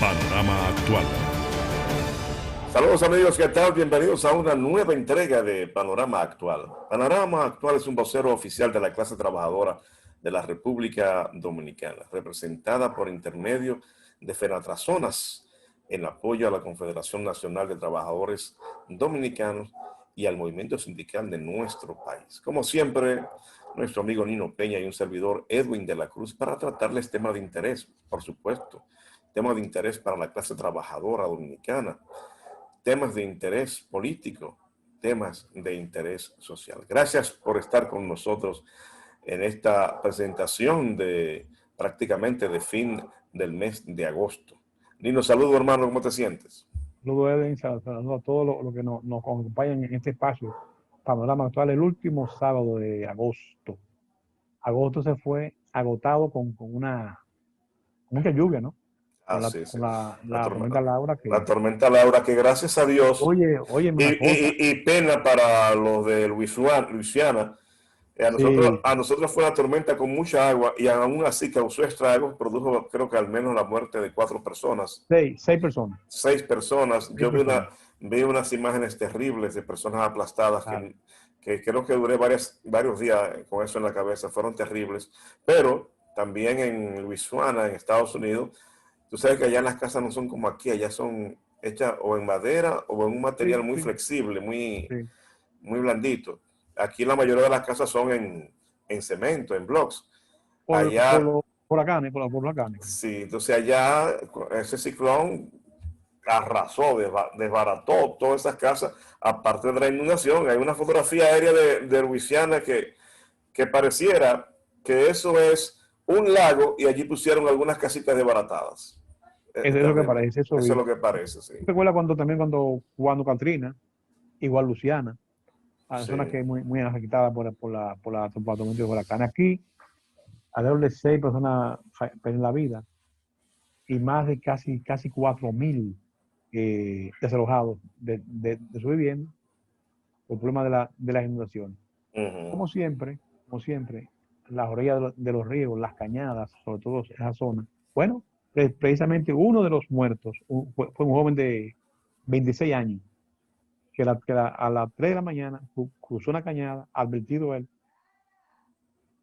Panorama Actual. Saludos amigos, ¿qué tal? Bienvenidos a una nueva entrega de Panorama Actual. Panorama Actual es un vocero oficial de la clase trabajadora de la República Dominicana, representada por intermedio de Fenatrazonas en apoyo a la Confederación Nacional de Trabajadores Dominicanos y al movimiento sindical de nuestro país. Como siempre, nuestro amigo Nino Peña y un servidor Edwin de la Cruz para tratarles temas de interés, por supuesto, temas de interés para la clase trabajadora dominicana, temas de interés político, temas de interés social. Gracias por estar con nosotros en esta presentación de prácticamente de fin del mes de agosto. Nino, saludo hermano, ¿cómo te sientes? Saludos, Edwin, saludos a todos los que nos acompañan en este espacio Panorama Actual, el último sábado de agosto. Agosto se fue agotado con mucha lluvia, ¿no? Con la, Sí, sí. con la tormenta Laura La tormenta Laura, que gracias a Dios, oye, una cosa. y pena para los de Luisiana. Sí, A nosotros fue una tormenta con mucha agua y aún así causó estragos, produjo creo que al menos la muerte de 4 personas. seis personas. 6 personas. Seis Yo personas. vi unas imágenes terribles de personas aplastadas Claro. que creo que duré varios días con eso en la cabeza, fueron terribles. Pero también en Luisiana, en Estados Unidos, tú sabes que allá las casas no son como aquí, allá son hechas o en madera o en un material Sí, muy sí, flexible, sí. muy blandito. Aquí la mayoría de las casas son en cemento, en blocks. Por Allá, los huracanes. sí, entonces allá ese ciclón arrasó, desbarató todas esas casas, aparte de la inundación. Hay una fotografía aérea de Luisiana que pareciera que eso es un lago y allí pusieron algunas casitas desbaratadas. Es lo que parece, eso Eso es vi. lo que parece, sí. ¿Recuerda cuando Katrina, igual Luciana, a la Sí. zona que es muy afectada por la tormenta de huracán? Aquí, alrededor de 6 personas perdieron la vida y más de casi 4.000 desalojados de su vivienda por el problema de las inundaciones. Uh-huh. Como siempre, las orillas de los ríos, las cañadas, sobre todo esa zona. Bueno, precisamente uno de los muertos fue un joven de 26 años a las 3 de la mañana cruzó una cañada, advertido él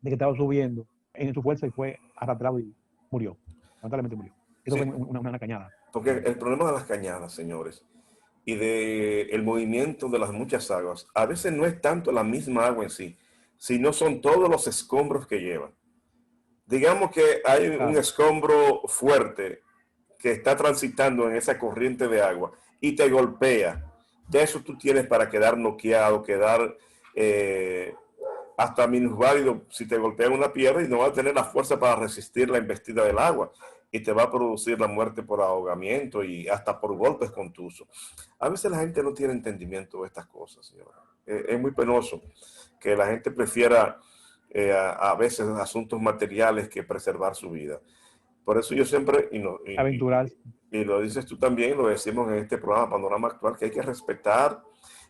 de que estaba subiendo en su fuerza y fue arrastrado y murió. Lamentablemente murió. Eso Sí, fue una cañada. porque el problema de las cañadas, señores, y del movimiento de las muchas aguas, a veces no es tanto la misma agua en sí, sino son todos los escombros que llevan. Digamos que hay un Claro. escombro fuerte que está transitando en esa corriente de agua y te golpea. De eso tú tienes para quedar noqueado, quedar hasta minusválido si te golpea una piedra y no va a tener la fuerza para resistir la embestida del agua y te va a producir la muerte por ahogamiento y hasta por golpes contusos. A veces la gente no tiene entendimiento de estas cosas, señora. Es muy penoso que la gente prefiera a veces asuntos materiales que preservar su vida. Por eso yo siempre, Aventurarse. y lo dices tú también, lo decimos en este programa Panorama Actual, que hay que respetar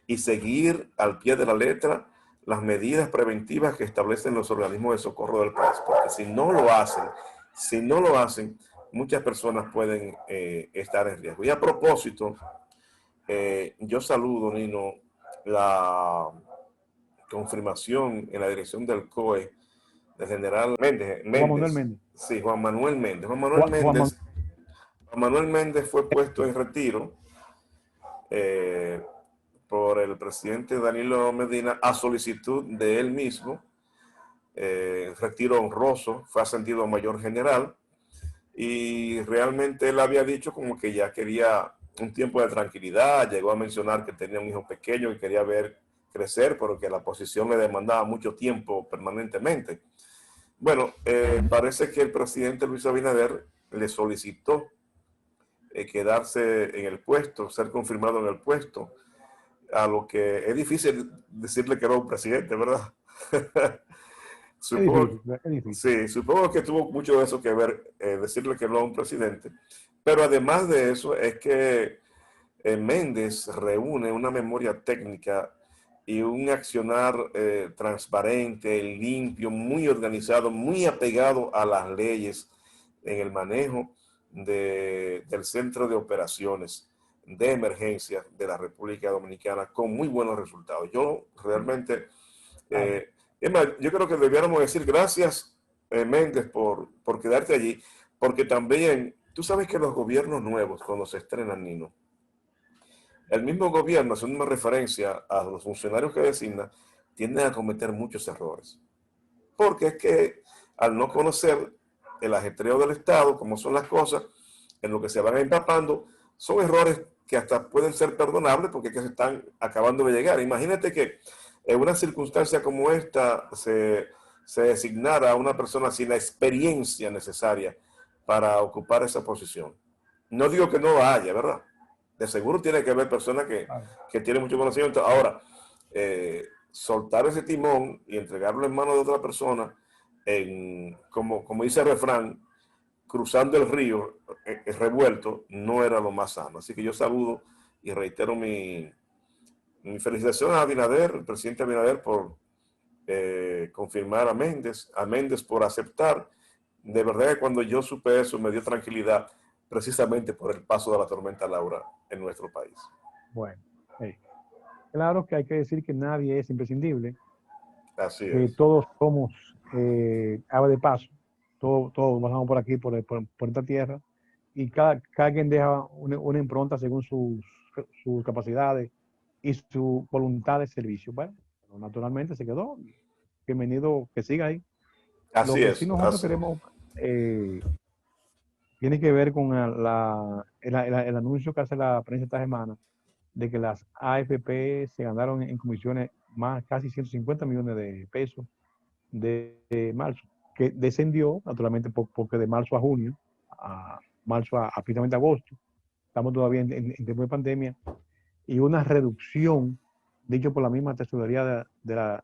y seguir al pie de la letra las medidas preventivas que establecen los organismos de socorro del país, porque si no lo hacen, muchas personas pueden estar en riesgo. Y a propósito, yo saludo, Nino, la confirmación en la dirección del COE del general Juan Manuel Méndez. Sí, Juan Manuel Méndez. Juan Manuel Méndez fue puesto en retiro por el presidente Danilo Medina a solicitud de él mismo. Retiro honroso, fue ascendido a mayor general y realmente él había dicho como que ya quería un tiempo de tranquilidad. Llegó a mencionar que tenía un hijo pequeño que quería ver crecer, pero que la posición le demandaba mucho tiempo permanentemente. Bueno, parece que el presidente Luis Abinader le solicitó quedarse en el puesto, ser confirmado en el puesto, a lo que es difícil decirle que no a un presidente, ¿verdad? Es difícil. Sí, supongo que tuvo mucho de eso que ver, decirle que no a un presidente, pero además de eso es que Méndez reúne una memoria técnica y un accionar transparente, limpio, muy organizado, muy apegado a las leyes en el manejo del Centro de Operaciones de Emergencia de la República Dominicana con muy buenos resultados. Yo realmente, yo creo que debiéramos decir gracias, Méndez, por quedarte allí, porque también, tú sabes que los gobiernos nuevos, cuando se estrenan, Nino, el mismo gobierno, haciendo una referencia a los funcionarios que designa, tienden a cometer muchos errores. Porque es que al no conocer el ajetreo del Estado, cómo son las cosas, en lo que se van empapando, son errores que hasta pueden ser perdonables porque es que se están acabando de llegar. Imagínate que en una circunstancia como esta se designara a una persona sin la experiencia necesaria para ocupar esa posición. No digo que no la haya, ¿verdad? De seguro tiene que haber personas que tienen mucho conocimiento. Ahora, soltar ese timón y entregarlo en manos de otra persona, como dice el refrán, cruzando el río revuelto, no era lo más sano. Así que yo saludo y reitero mi felicitación a Abinader, el presidente Abinader, por confirmar a Méndez por aceptar. De verdad que cuando yo supe eso me dio tranquilidad, precisamente por el paso de la tormenta Laura en nuestro país. Bueno, claro que hay que decir que nadie es imprescindible, Así que es. todos somos ave de paso, todos pasamos por aquí, por esta tierra, y cada quien deja una impronta según sus capacidades y su voluntad de servicio. Bueno, naturalmente se quedó. Bienvenido, que siga ahí. Lo Así que sí es. nosotros queremos tiene que ver con el anuncio que hace la prensa esta semana de que las AFP se ganaron en comisiones más casi 150 millones de pesos de marzo, que descendió naturalmente porque de marzo a junio, a marzo a finalmente agosto, estamos todavía en tiempo de pandemia, y una reducción, dicho por la misma tesorería de la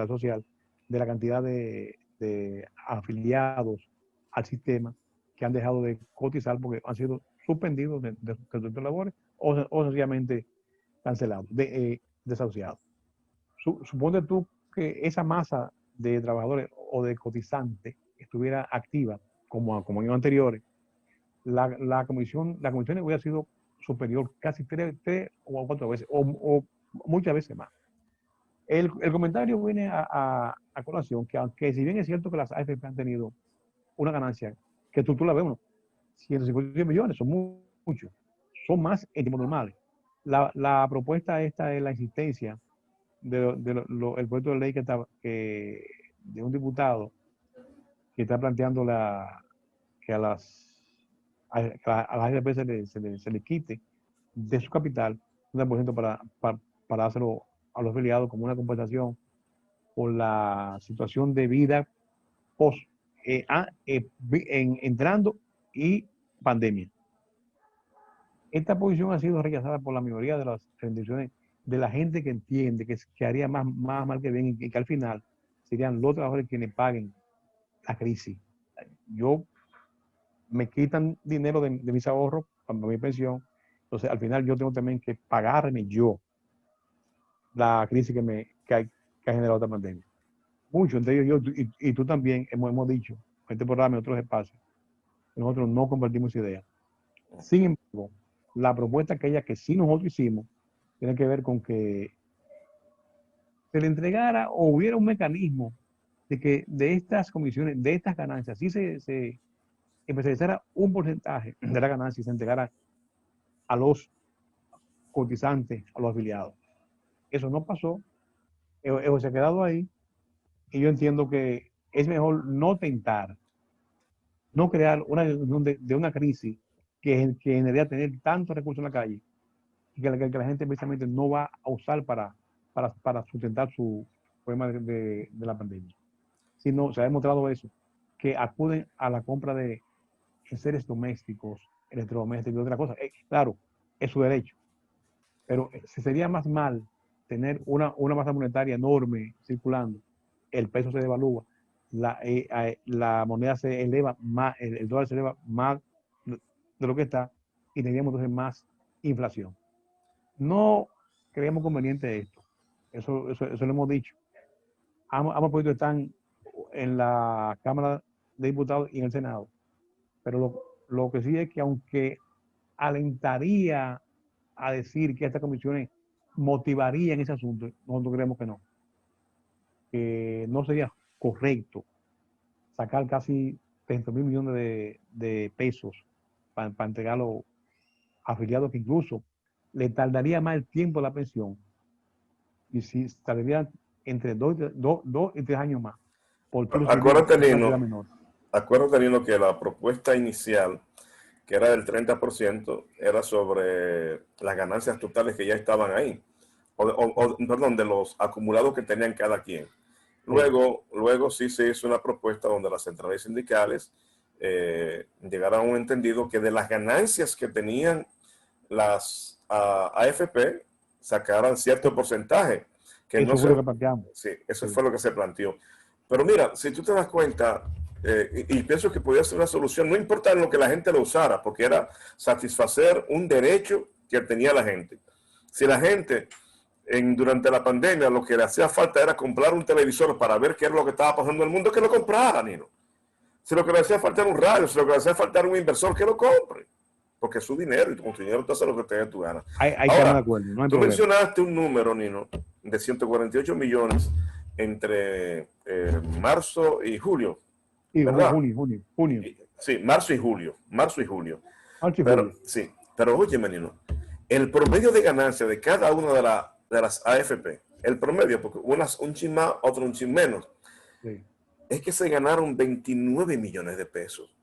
social, de la cantidad de afiliados al sistema que han dejado de cotizar porque han sido suspendidos de sus labores o sencillamente cancelados, desahuciados. Suponte tú que esa masa de trabajadores o de cotizantes estuviera activa como años anteriores, la comisión hubiera sido superior casi tres o cuatro veces, o muchas veces más. El comentario viene a colación que aunque si bien es cierto que las AFP han tenido una ganancia, que tú la ves, uno, 150 millones, son muchos, son más en tiempos normales. La propuesta esta es la insistencia el proyecto de ley de un diputado que está planteando que a las AFP se le quite de su capital un 10% para hacerlo a los afiliados como una compensación por la situación de vida post entrando y pandemia. Esta posición ha sido rechazada por la mayoría de las instituciones, de la gente que entiende que haría más mal que bien y que al final serían los trabajadores quienes paguen la crisis. Yo me quitan dinero de mis ahorros para mi pensión, entonces al final yo tengo también que pagarme yo la crisis que ha generado esta pandemia. Mucho, entre ellos yo y tú también hemos dicho en este programa y en otros espacios, nosotros no compartimos esa idea. Sin embargo, la propuesta que sí nosotros hicimos tiene que ver con que se le entregara o hubiera un mecanismo de que de estas comisiones, de estas ganancias, sí se especializara un porcentaje de la ganancia y se entregara a los cotizantes, a los afiliados. Eso no pasó, eso se ha quedado ahí, y yo entiendo que es mejor no tentar, no crear de una crisis que generaría tener tantos recursos en la calle y que la gente precisamente no va a usar para sustentar su problema de la pandemia. Sino, se ha demostrado eso, que acuden a la compra de seres domésticos, electrodomésticos y otras cosas. Claro, es su derecho, pero sería más mal tener una masa monetaria enorme circulando, el peso se devalúa, la moneda se eleva más, el dólar se eleva más de lo que está, y tendríamos entonces más inflación. No creemos conveniente esto, eso lo hemos dicho. Ambos proyectos están en la Cámara de Diputados y en el Senado, Pero lo que sí es que aunque alentaría a decir que estas comisiones motivarían ese asunto, nosotros creemos que no sería correcto sacar casi 30.000 millones de pesos para entregar a los afiliados que incluso le tardaría más el tiempo de la pensión y si tardaría entre 2 y 3 años más por tú recibir Acuérdate, una cantidad Nino, menor. acuérdate, Nino, que la propuesta inicial, que era del 30%, era sobre las ganancias totales que ya estaban ahí, perdón, de los acumulados que tenían cada quien. Sí, Luego sí se hizo una propuesta donde las centrales sindicales llegaron a un entendido que de las ganancias que tenían las AFP sacaran cierto porcentaje, que no eso fue lo se, que planteamos. sí, eso Sí. fue lo que se planteó. Pero mira, si tú te das cuenta, y pienso que podía ser una solución, no importa lo que la gente lo usara, porque era satisfacer un derecho que tenía la gente. Si la gente durante la pandemia lo que le hacía falta era comprar un televisor para ver qué era lo que estaba pasando en el mundo, que lo comprara, Nino. Si lo que le hacía falta era un radio, si lo que le hacía falta era un inversor, que lo compre. Porque es su dinero y con tu dinero tú haces lo que te dé tu gana. Ahí estamos de Ahora, acuerdo, no hay tú problema. mencionaste un número, Nino, de 148 millones entre marzo y julio, Y ¿verdad? junio, Sí, marzo y julio, marzo y julio. marzo y Pero, julio. sí, pero oye, menino, el promedio de ganancia de cada una de las AFP, el promedio, porque unas un chin más, otras un chin menos, Sí. es que se ganaron 29 millones de pesos.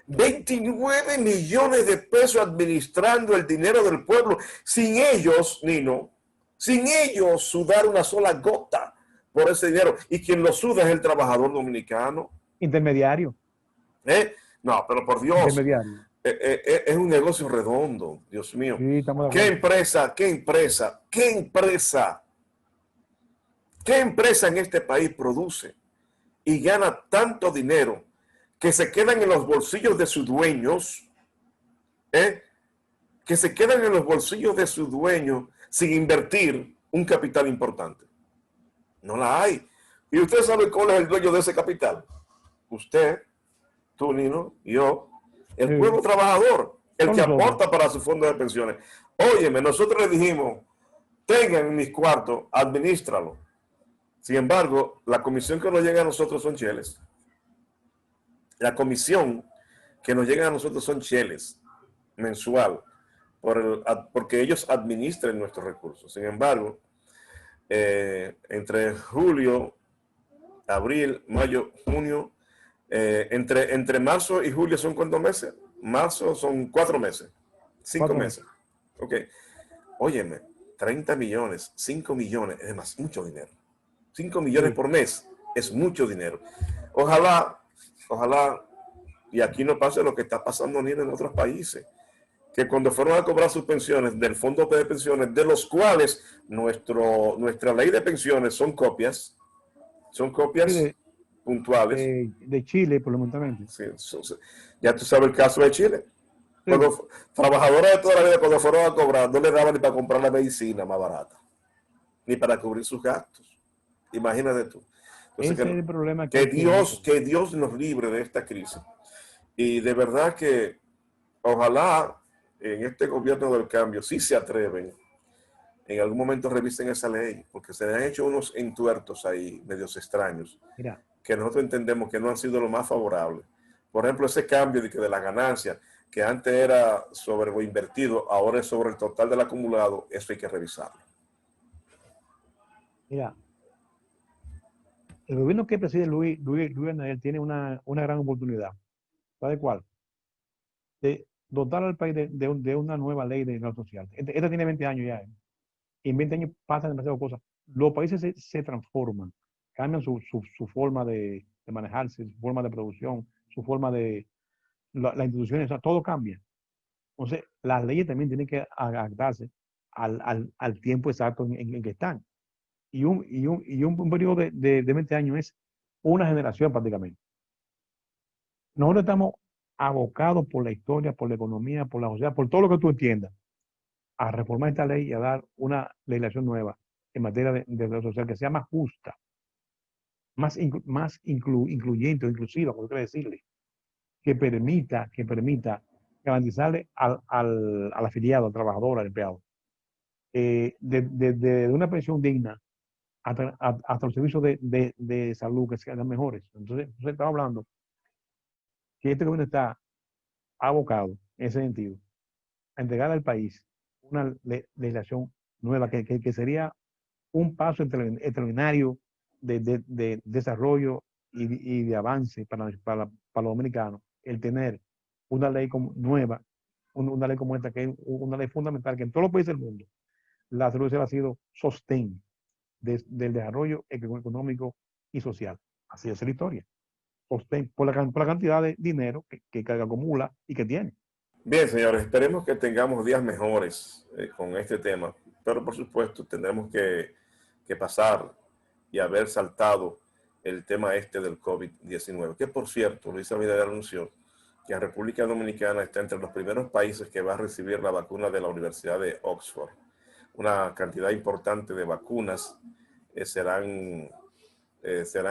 29 millones de pesos administrando el dinero del pueblo, sin ellos, Nino, sin ellos sudar una sola gota por ese dinero. Y quien lo suda es el trabajador dominicano. Intermediario, ¿Eh? No, pero por Dios, intermediario. es un negocio redondo, Dios mío. Sí, estamos de ¿Qué acuerdo. empresa, qué empresa, qué empresa, qué empresa en este país produce y gana tanto dinero que se quedan en los bolsillos de sus dueños, ¿eh? Que se quedan en los bolsillos de sus dueños sin invertir un capital importante? No la hay. ¿Y usted sabe cuál es el dueño de ese capital? Usted, tú, Nino, yo, el Sí, pueblo trabajador, el son que nosotros. aporta para su fondo de pensiones. Óyeme, nosotros le dijimos, tengan mis cuartos, administralo. Sin embargo, la comisión que nos llega a nosotros son cheles. La comisión que nos llega a nosotros son cheles mensual, porque ellos administran nuestros recursos. Sin embargo, entre julio, abril, mayo, junio, entre marzo y julio son ¿cuántos meses? Marzo son 4 meses, 5 meses. 4 meses. Ok, óyeme, 30 millones, 5 millones, es más, mucho dinero. 5 millones Sí. por mes es mucho dinero. Ojalá, ojalá, y aquí no pase lo que está pasando en otros países, que cuando fueron a cobrar sus pensiones del fondo de pensiones, de los cuales nuestra ley de pensiones son Sí, copias puntuales. de Chile, por lo menos. Sí, ya tú sabes el caso de Chile. Sí. Cuando trabajadores de toda la vida, cuando fueron a cobrar, no les daban ni para comprar la medicina más barata, ni para cubrir sus gastos. Imagínate tú. Entonces, Ese es el problema que hay con eso. Que Dios nos libre de esta crisis. Y de verdad que ojalá en este gobierno del cambio sí se atreven, en algún momento revisen esa ley, porque se le han hecho unos entuertos ahí, medios extraños, Mira, que nosotros entendemos que no han sido lo más favorable. Por ejemplo, ese cambio de la ganancia, que antes era sobre lo invertido, ahora es sobre el total del acumulado, eso hay que revisarlo. mira, el gobierno que preside Luis Abinader tiene una gran oportunidad. ¿Sabe cuál? De dotar al país de una nueva ley de seguridad social. Esta tiene 20 años ya. Y en 20 años pasan demasiadas cosas. Los países se transforman, cambian su forma de manejarse, su forma de producción, su forma de las instituciones, o sea, todo cambia. Entonces, las leyes también tienen que adaptarse al tiempo exacto en que están. Un periodo de 20 años es una generación prácticamente. Nosotros estamos abocados por la historia, por la economía, por la sociedad, por todo lo que tú entiendas, a reformar esta ley y a dar una legislación nueva en materia de seguridad social que sea más justa, más incluyente o inclusiva, como quiero decirle, que permita garantizarle al afiliado, al trabajador, al empleado, de una pensión digna hasta los servicios de salud que sean mejores. Entonces estamos hablando que este gobierno está abocado en ese sentido a entregar al país una legislación nueva que sería un paso extraordinario de desarrollo y de avance para los dominicanos, el tener una ley nueva, una ley como esta, que es una ley fundamental, que en todos los países del mundo la salud ha sido sostén del desarrollo económico y social. Así es la historia. Sostén por la cantidad de dinero que acumula y que tiene. Bien, señores, esperemos que tengamos días mejores con este tema, pero por supuesto tendremos que pasar y haber saltado el tema este del COVID-19, que por cierto, Luis Abinader anunció que la República Dominicana está entre los primeros países que va a recibir la vacuna de la Universidad de Oxford. Una cantidad importante de vacunas serán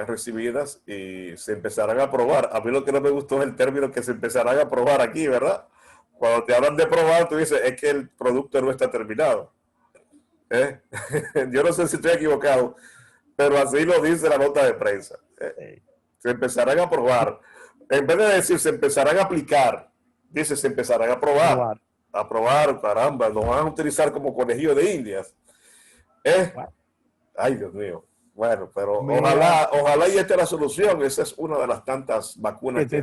recibidas y se empezarán a probar. A mí lo que no me gustó es el término que se empezarán a probar aquí, ¿verdad? Cuando te hablan de probar, tú dices, es que el producto no está terminado. Yo no sé si estoy equivocado, pero así lo dice la nota de prensa. Se empezarán a probar. En vez de decir se empezarán a aplicar, dice se empezarán a probar. A probar, caramba, nos van a utilizar como conejillo de indias. Ay, Dios mío. Bueno, pero ojalá y esta es la solución. Esa es una de las tantas vacunas que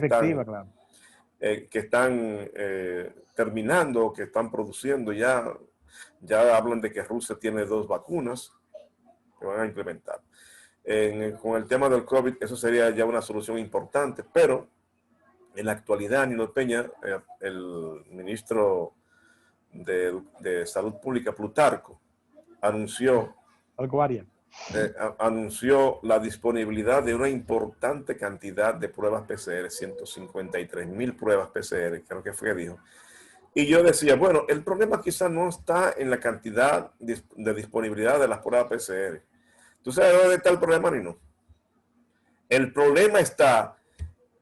están terminando, que están produciendo. Ya hablan de que Rusia tiene 2 vacunas que van a implementar. Con el tema del COVID, eso sería ya una solución importante, pero en la actualidad, Nino Peña, el ministro de Salud Pública, Plutarco, anunció la disponibilidad de una importante cantidad de pruebas PCR, 153,000 pruebas PCR, creo que fue que dijo. Y yo decía, bueno, el problema quizás no está en la cantidad de disponibilidad de las pruebas PCR. ¿Tú sabes dónde está el problema, Nino? El problema está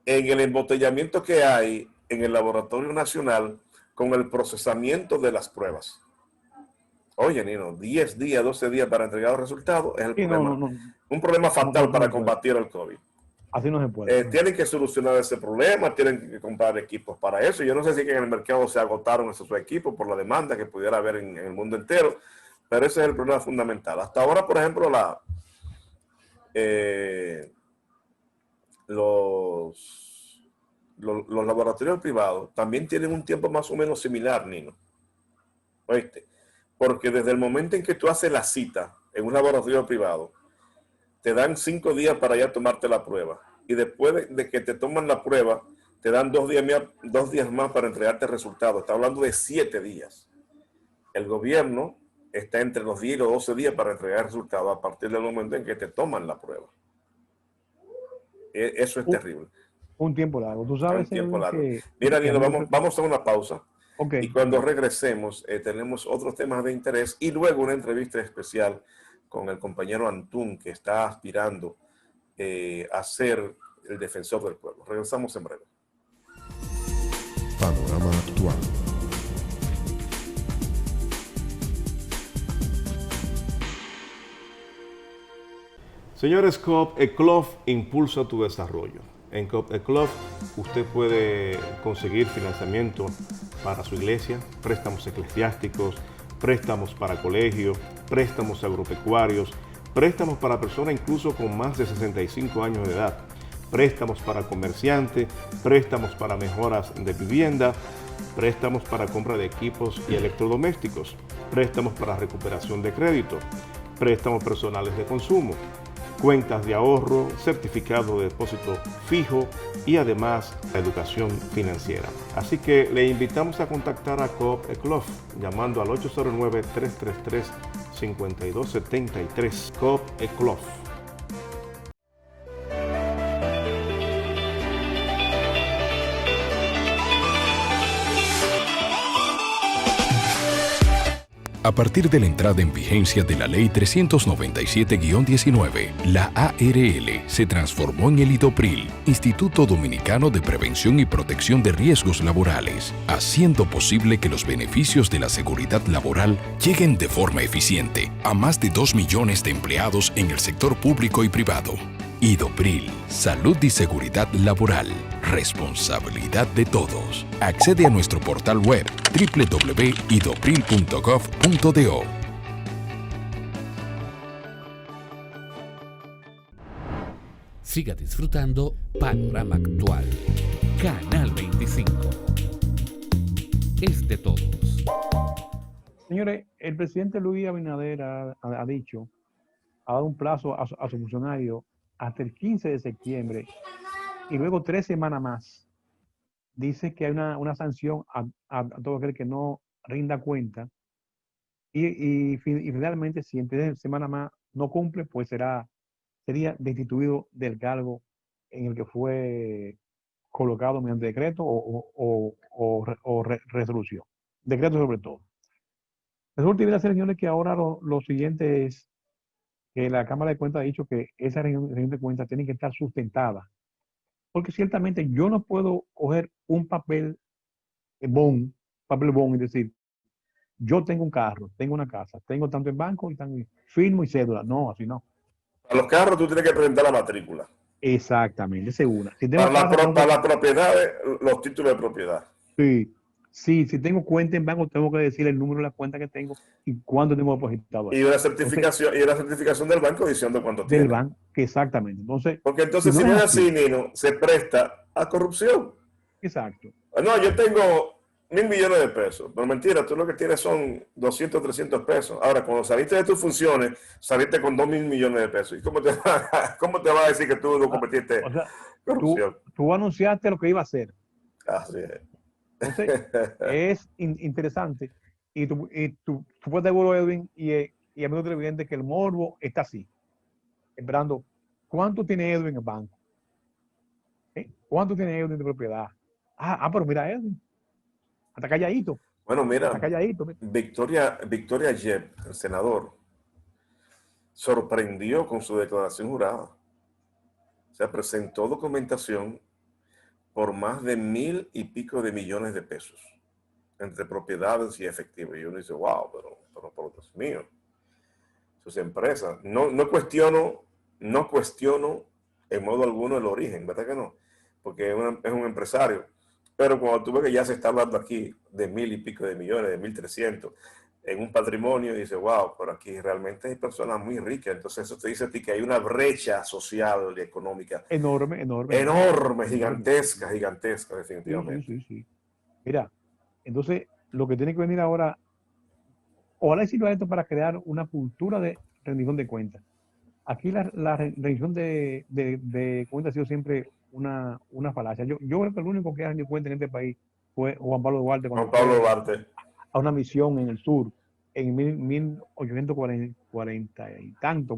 en el embotellamiento que hay en el Laboratorio Nacional con el procesamiento de las pruebas. Oye, Nino, 10 días, 12 días para entregar los resultados es el problema. Un problema fatal para combatir el COVID. Así no se puede. Tienen que solucionar ese problema, tienen que comprar equipos para eso. Yo no sé si en el mercado se agotaron esos equipos por la demanda que pudiera haber en el mundo entero, pero ese es el problema fundamental. Hasta ahora, por ejemplo, los laboratorios privados también tienen un tiempo más o menos similar, Nino. ¿Oíste? Porque desde el momento en que tú haces la cita en un laboratorio privado, te dan 5 días para ya tomarte la prueba. Y después de que te toman la prueba, te dan 2 días más para entregarte el resultado. Está hablando de 7 días. El gobierno está entre los 10 y los 12 días para entregar el resultado a partir del momento en que te toman la prueba. Eso es terrible. Un tiempo largo. Tú sabes un tiempo largo. Mira, Nino, vamos a una pausa. Okay. Y cuando regresemos, tenemos otros temas de interés y luego una entrevista especial con el compañero Antún, que está aspirando a ser el defensor del pueblo. Regresamos en breve. Panorama Actual. Señores, Coop Eclof impulsa tu desarrollo. En Coop Eclof usted puede conseguir financiamiento para su iglesia, préstamos eclesiásticos, préstamos para colegios, préstamos agropecuarios, préstamos para personas incluso con más de 65 años de edad, préstamos para comerciantes, préstamos para mejoras de vivienda, préstamos para compra de equipos y electrodomésticos, préstamos para recuperación de crédito, préstamos personales de consumo, cuentas de ahorro, certificado de depósito fijo y además la educación financiera. Así que le invitamos a contactar a Coop Eclof llamando al 809-333-5273. Coop Eclof. A partir de la entrada en vigencia de la Ley 397-19, la ARL se transformó en el IDOPRIL, Instituto Dominicano de Prevención y Protección de Riesgos Laborales, haciendo posible que los beneficios de la seguridad laboral lleguen de forma eficiente a más de 2 millones de empleados en el sector público y privado. IDOPRIL, Salud y Seguridad Laboral, responsabilidad de todos. Accede a nuestro portal web www.idopril.gov.do. Siga disfrutando Panorama Actual. Canal 25. Es de todos. Señores, el presidente Luis Abinader ha dicho, ha dado un plazo a su funcionario hasta el 15 de septiembre y luego 3 semanas más. Dice que hay una sanción a todo aquel que no rinda cuenta y finalmente si en 3 semanas más no cumple, pues sería destituido del cargo en el que fue colocado mediante decreto o resolución. Decreto sobre todo. Resulta, señores, que ahora lo siguiente es que la Cámara de Cuentas ha dicho que esa reunión de cuentas tiene que estar sustentada. Porque ciertamente yo no puedo coger un papel bond y decir, yo tengo un carro, tengo una casa, tengo tanto en banco y tan firmo y cédula. No, así no. Para los carros tú tienes que presentar la matrícula. Exactamente, esa es una. Si tengo Para casa, las propiedades, los títulos de propiedad. Sí, si tengo cuenta en banco, tengo que decir el número de la cuenta que tengo y cuánto tengo depositado. Y una certificación del banco diciendo cuánto tiene. Del banco, exactamente. Porque entonces si no es así, Nino, se presta a corrupción. Exacto. No, yo tengo 1.000 millones de pesos. Pero mentira, tú lo que tienes son 200, 300 pesos. Ahora, cuando saliste de tus funciones, saliste con 2.000 millones de pesos. ¿Y cómo te va a decir que tú no cometiste corrupción? Tú anunciaste lo que iba a hacer. Así es. Entonces, es interesante. Y tú puedes seguro, Edwin, y amigo televidente, que el morbo está así. Esperando, ¿cuánto tiene Edwin en el banco? ¿Cuánto tiene Edwin de propiedad? Pero mira Edwin. Hasta calladito. Bueno, mira, hasta calladito. Victoria Yep, el senador, sorprendió con su declaración jurada. Se presentó documentación por más de 1.000 y pico de millones de pesos entre propiedades y efectivo. Y uno dice, wow, pero por Dios mío, sus empresas. No cuestiono en modo alguno el origen, ¿verdad que no? Porque es un empresario. Pero cuando tú ves que ya se está hablando aquí de 1.000 y pico de millones, de 1.300, en un patrimonio, y dice, wow, pero aquí realmente hay personas muy ricas. Entonces eso te dice a ti que hay una brecha social y económica enorme, gigantesca, definitivamente. Sí. Mira, entonces lo que tiene que venir ahora, ojalá sirva esto para crear una cultura de rendición de cuentas. Aquí la rendición de cuentas ha sido siempre una falacia. Yo creo que el único que ha rendido cuentas en este país fue Juan Pablo Duarte. A una misión en el sur en 1840 y tanto,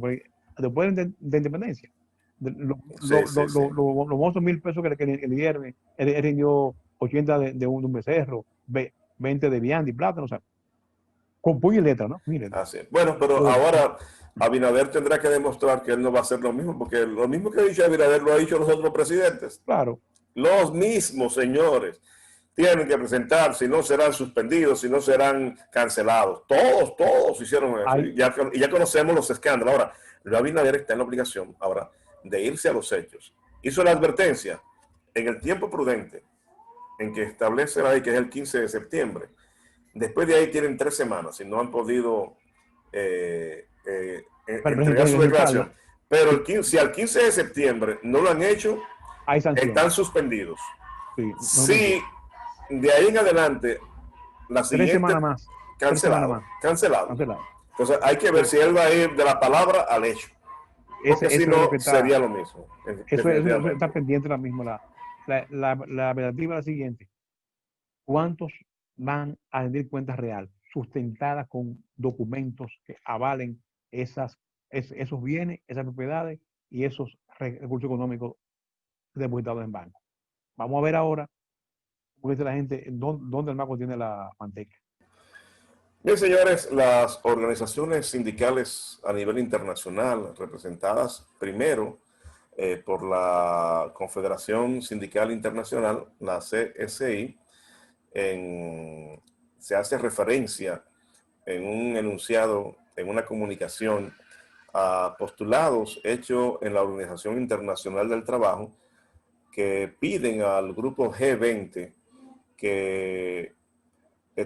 después de independencia. Los famosos 1.000 pesos que el viernes, él rindió 80 de un becerro, 20 de vianda y plátano, o sea, con puño y letra, ¿no? Miren. Así es. Bueno, pero ahora Abinader tendrá que demostrar que él no va a hacer lo mismo, porque lo mismo que ha dicho Abinader lo ha dicho los otros presidentes. Claro. Los mismos, señores. Tienen que presentar, si no serán suspendidos, si no serán cancelados. Todos hicieron eso. Y ya conocemos los escándalos. Ahora, Luis Abinader está en la obligación ahora de irse a los hechos. Hizo la advertencia en el tiempo prudente en que establece la ley, que es el 15 de septiembre. Después de ahí tienen 3 semanas si no han podido entregar su declaración. Pero si al 15 de septiembre no lo han hecho, están suspendidos. Sí, de ahí en adelante, la siguiente 3 semanas más. Cancelado. Entonces hay que ver si él va a ir de la palabra al hecho. Porque si no, sería lo mismo. Eso está pendiente ahora mismo. La verdadera es la siguiente. ¿Cuántos van a rendir cuentas real, sustentadas con documentos que avalen esos bienes, esas propiedades y esos recursos económicos depositados en banco? Vamos a ver ahora, como dice la gente, dónde el mago tiene la manteca. Bien, señores, las organizaciones sindicales a nivel internacional, representadas primero por la Confederación Sindical Internacional, la CSI, se hace referencia en un enunciado, en una comunicación, a postulados hechos en la Organización Internacional del Trabajo que piden al grupo G20 que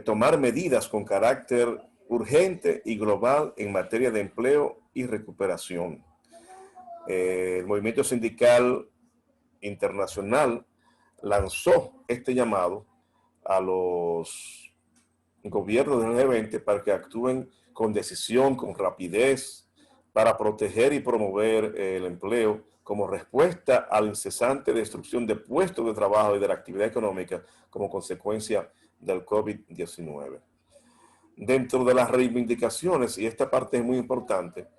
tomar medidas con carácter urgente y global en materia de empleo y recuperación. El movimiento sindical internacional lanzó este llamado a los gobiernos del G20 para que actúen con decisión, con rapidez, para proteger y promover el empleo como respuesta a la incesante destrucción de puestos de trabajo y de la actividad económica como consecuencia del COVID-19. Dentro de las reivindicaciones, y esta parte es muy importante,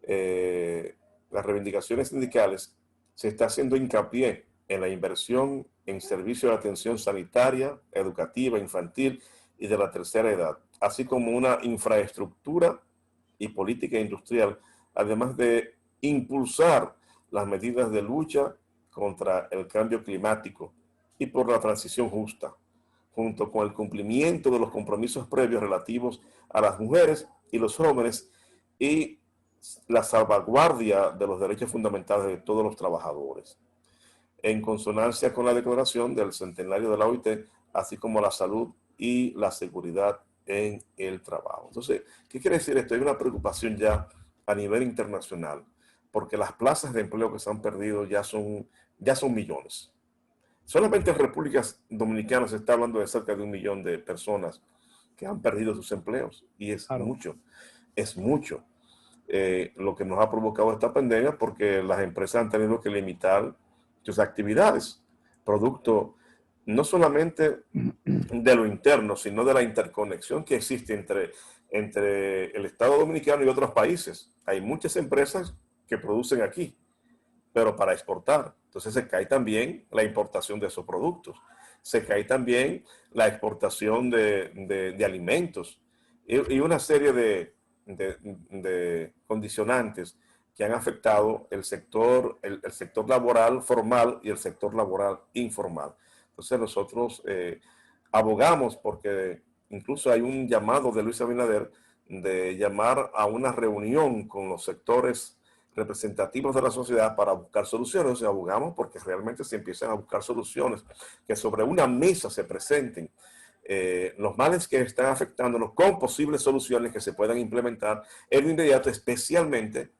las reivindicaciones sindicales, se está haciendo hincapié en la inversión en servicios de atención sanitaria, educativa, infantil y de la tercera edad, así como una infraestructura y política industrial, además de impulsar las medidas de lucha contra el cambio climático y por la transición justa, junto con el cumplimiento de los compromisos previos relativos a las mujeres y los jóvenes y la salvaguardia de los derechos fundamentales de todos los trabajadores, en consonancia con la declaración del centenario de la OIT, así como la salud y la seguridad en el trabajo. Entonces, ¿qué quiere decir esto? Hay una preocupación ya a nivel internacional, porque las plazas de empleo que se han perdido ya son millones. Solamente en República Dominicana se está hablando de cerca de 1 millón de personas que han perdido sus empleos, y es Claro. mucho, es mucho. Lo que nos ha provocado esta pandemia, porque las empresas han tenido que limitar sus actividades, producto no solamente de lo interno, sino de la interconexión que existe entre el Estado Dominicano y otros países. Hay muchas empresas que producen aquí, pero para exportar. Entonces se cae también la importación de esos productos. Se cae también la exportación de alimentos y una serie de condicionantes que han afectado el sector laboral formal y el sector laboral informal. Entonces nosotros abogamos porque incluso hay un llamado de Luis Abinader de llamar a una reunión con los sectores representativos de la sociedad para buscar soluciones. Abogamos porque realmente se empiezan a buscar soluciones, que sobre una mesa se presenten los males que están afectándonos con posibles soluciones que se puedan implementar en lo inmediato, especialmente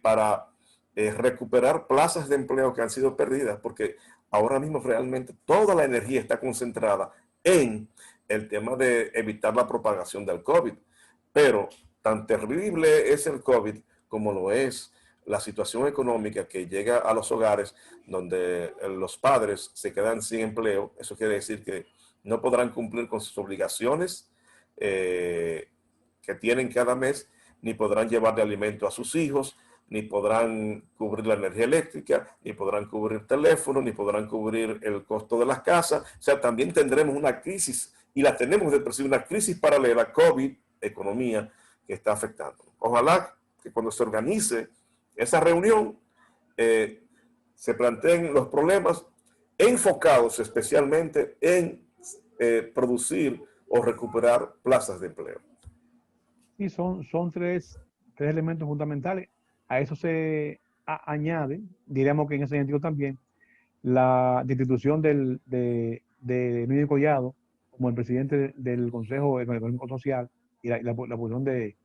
para recuperar plazas de empleo que han sido perdidas, porque ahora mismo realmente toda la energía está concentrada en el tema de evitar la propagación del COVID. Pero tan terrible es el COVID como lo es la situación económica que llega a los hogares donde los padres se quedan sin empleo. Eso quiere decir que no podrán cumplir con sus obligaciones que tienen cada mes, ni podrán llevar de alimento a sus hijos, ni podrán cubrir la energía eléctrica, ni podrán cubrir teléfono, ni podrán cubrir el costo de las casas. O sea, también tendremos una crisis, y la tenemos de por sí, una crisis paralela, COVID, economía, que está afectando. Ojalá que cuando se organice esa reunión, se planteen los problemas enfocados especialmente en producir o recuperar plazas de empleo. Y son tres elementos fundamentales. A eso se añade, diríamos que en ese sentido también, la destitución de Luis Collado como el presidente del Consejo Económico Social y la posición de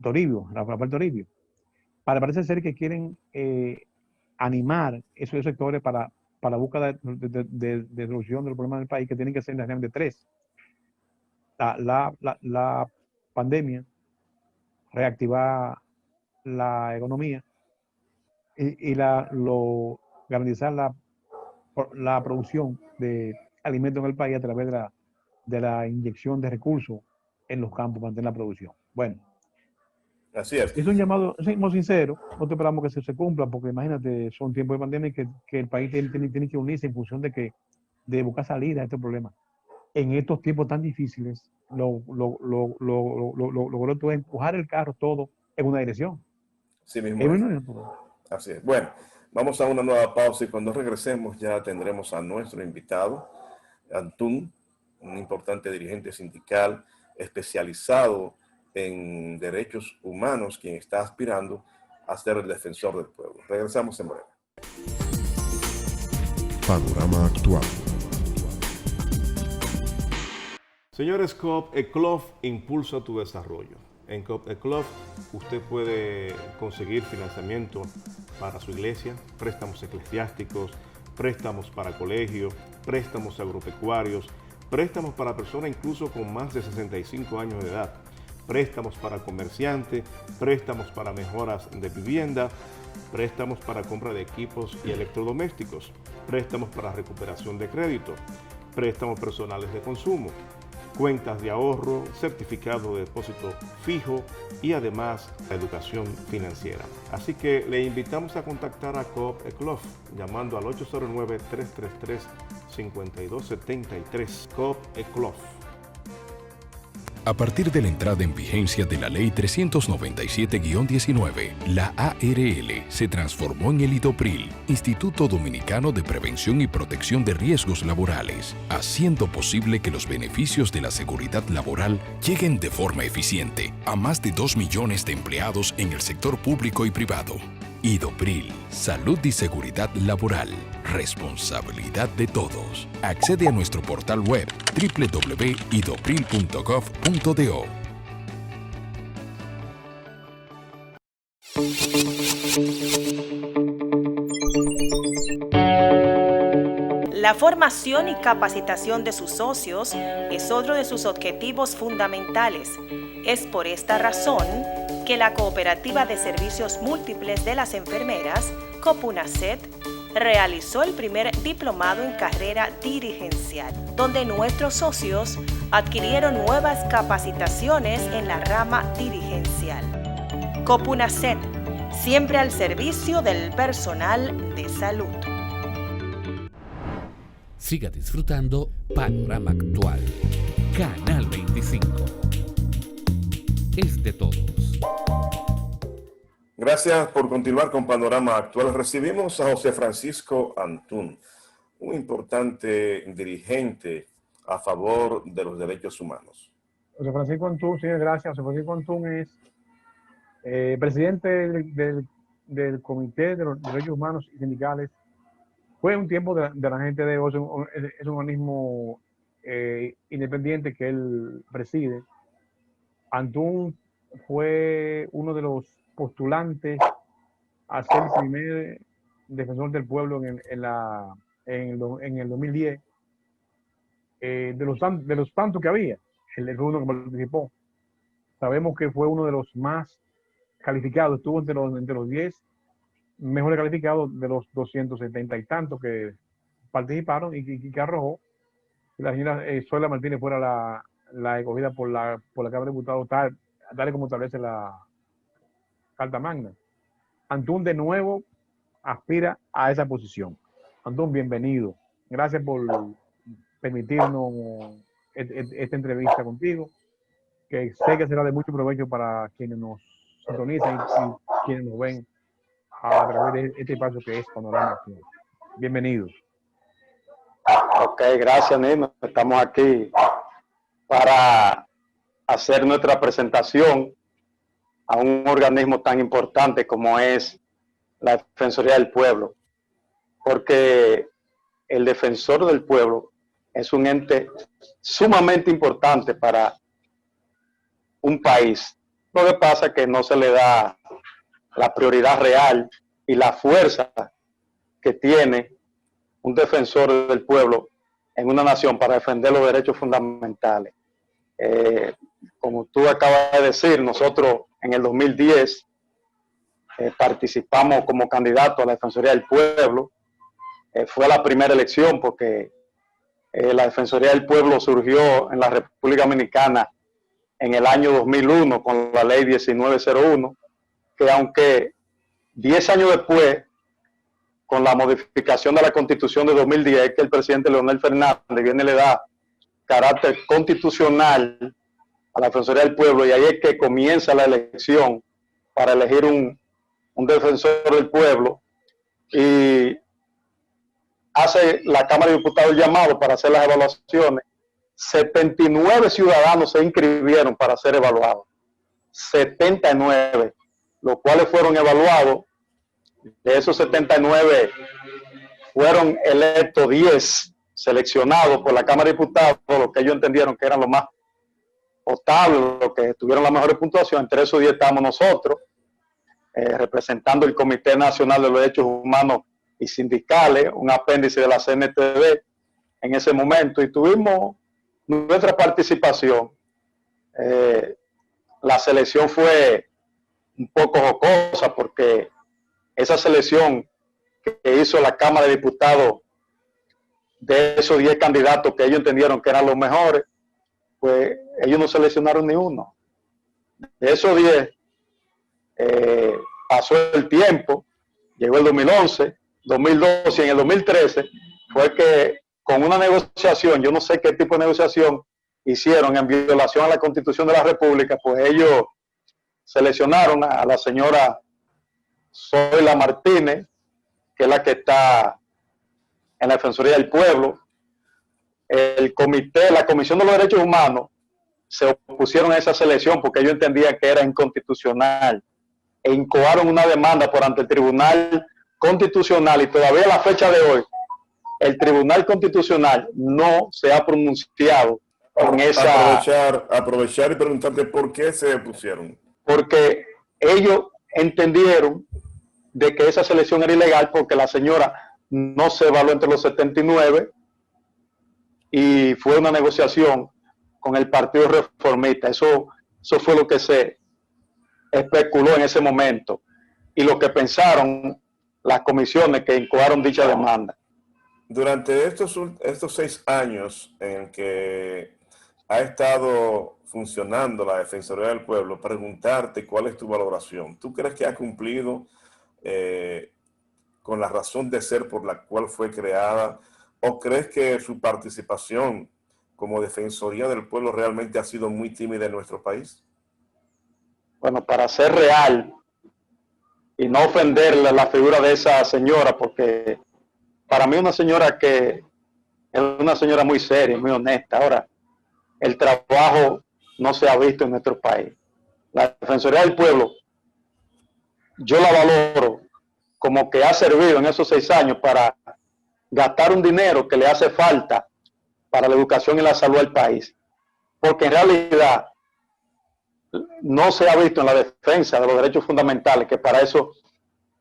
Toribio, Rafael Toribio. Parece ser que quieren animar esos sectores para la búsqueda de solución del problema del país, que tienen que ser realmente tres. La pandemia, reactivar la economía y garantizar la producción de alimentos en el país a través de la inyección de recursos en los campos para mantener la producción. Bueno, así es. Es un llamado sincero, no te esperamos que se cumpla, porque imagínate, son tiempos de pandemia que el país tiene que unirse en función de buscar salida a este problema. en estos tiempos tan difíciles, logró tú empujar el carro todo en una dirección. Sí mismo En es. una dirección. Así es. Bueno, vamos a una nueva pausa y cuando regresemos ya tendremos a nuestro invitado, Antún, un importante dirigente sindical especializado en derechos humanos, quien está aspirando a ser el defensor del pueblo. Regresamos en breve. Panorama Actual. Señores, Coop Eclof impulsa tu desarrollo. En Coop Eclof usted puede conseguir financiamiento para su iglesia, préstamos eclesiásticos, préstamos para colegios, préstamos agropecuarios, préstamos para personas incluso con más de 65 años de edad, préstamos para comerciantes, préstamos para mejoras de vivienda, préstamos para compra de equipos y electrodomésticos, préstamos para recuperación de crédito, préstamos personales de consumo, cuentas de ahorro, certificado de depósito fijo y además la educación financiera. Así que le invitamos a contactar a Coop Eclof llamando al 809-333-5273. Coop Eclof. A partir de la entrada en vigencia de la Ley 397-19, la ARL se transformó en el IDOPRIL, Instituto Dominicano de Prevención y Protección de Riesgos Laborales, haciendo posible que los beneficios de la seguridad laboral lleguen de forma eficiente a más de 2 millones de empleados en el sector público y privado. IDOPRIL, Salud y Seguridad Laboral, responsabilidad de todos. Accede a nuestro portal web www.idopril.gov.do. La formación y capacitación de sus socios es otro de sus objetivos fundamentales. Es por esta razón que la Cooperativa de Servicios Múltiples de las Enfermeras, COPUNASET, realizó el primer diplomado en carrera dirigencial, donde nuestros socios adquirieron nuevas capacitaciones en la rama dirigencial. COPUNASET, siempre al servicio del personal de salud. Siga disfrutando Panorama Actual. Canal 25. Es de todos. Gracias por continuar con Panorama Actual. Recibimos a José Francisco Antún, un importante dirigente a favor de los derechos humanos. José Francisco Antún, sí, gracias. José Francisco Antún es presidente del Comité de los Derechos Humanos y Sindicales. Fue un tiempo de la gente de OSE, es un organismo independiente que él preside. Antún fue uno de los postulantes a ser el primer defensor del pueblo en el 2010. De los tantos que había, él fue uno que participó. Sabemos que fue uno de los más calificados, estuvo entre los 10 mejores calificados de los 270 y tantos que participaron y que arrojó. La señora Zoila Martínez fuera la escogida por la Cámara de Diputados, tal y como establece la Carta Magna. Antún de nuevo aspira a esa posición. Antún, bienvenido. Gracias por permitirnos esta entrevista contigo, que sé que será de mucho provecho para quienes nos sintonizan y quienes nos ven a través de este espacio que es Panorama Actual. Bienvenidos. Ok, gracias, Nino. Estamos aquí para hacer nuestra presentación a un organismo tan importante como es la Defensoría del Pueblo, porque el defensor del pueblo es un ente sumamente importante para un país. Lo que pasa es que no se le da la prioridad real y la fuerza que tiene un defensor del pueblo en una nación para defender los derechos fundamentales. Como tú acabas de decir, nosotros en el 2010 participamos como candidato a la Defensoría del Pueblo. Fue la primera elección porque la Defensoría del Pueblo surgió en la República Dominicana en el año 2001 con la ley 1901, que aunque 10 años después, con la modificación de la Constitución de 2010, que el presidente Leonel Fernández viene y le da carácter constitucional a la Defensoría del Pueblo, y ahí es que comienza la elección para elegir un defensor del pueblo, y hace la Cámara de Diputados el llamado para hacer las evaluaciones. 79 ciudadanos se inscribieron para ser evaluados. 79, los cuales fueron evaluados. De esos 79 fueron electos 10 seleccionados por la Cámara de Diputados, los que ellos entendieron que eran los más potables, los que tuvieron la mejor puntuación. Entre esos 10 estamos nosotros, representando el Comité Nacional de los Derechos Humanos y Sindicales, un apéndice de la CNTD en ese momento, y tuvimos nuestra participación. La selección fue un poco jocosa porque esa selección que hizo la Cámara de Diputados de esos 10 candidatos que ellos entendieron que eran los mejores, pues ellos no seleccionaron ni uno. De esos 10, pasó el tiempo, llegó el 2011, 2012 y en el 2013 fue que con una negociación, yo no sé qué tipo de negociación hicieron en violación a la Constitución de la República, pues ellos seleccionaron a la señora Zoila Martínez, que es la que está en la Defensoría del Pueblo. El comité, la Comisión de los Derechos Humanos, se opusieron a esa selección porque ellos entendían que era inconstitucional e incoaron una demanda por ante el Tribunal Constitucional, y todavía a la fecha de hoy el Tribunal Constitucional no se ha pronunciado en esa... Aprovechar y preguntarte por qué se opusieron. Porque ellos entendieron de que esa selección era ilegal porque la señora no se evaluó entre los 79 y fue una negociación con el Partido Reformista. Eso fue lo que se especuló en ese momento y lo que pensaron las comisiones que incoaron dicha demanda. Durante estos 6 años en que ha estado funcionando la Defensoría del Pueblo, preguntarte cuál es tu valoración. ¿Tú crees que ha cumplido con la razón de ser por la cual fue creada? ¿O crees que su participación como Defensoría del Pueblo realmente ha sido muy tímida en nuestro país? Bueno, para ser real y no ofenderle la figura de esa señora, porque para mí una señora que es una señora muy seria, muy honesta. Ahora, el trabajo no se ha visto en nuestro país. La Defensoría del Pueblo, yo la valoro como que ha servido en esos 6 años para gastar un dinero que le hace falta para la educación y la salud del país. Porque en realidad no se ha visto en la defensa de los derechos fundamentales, que para eso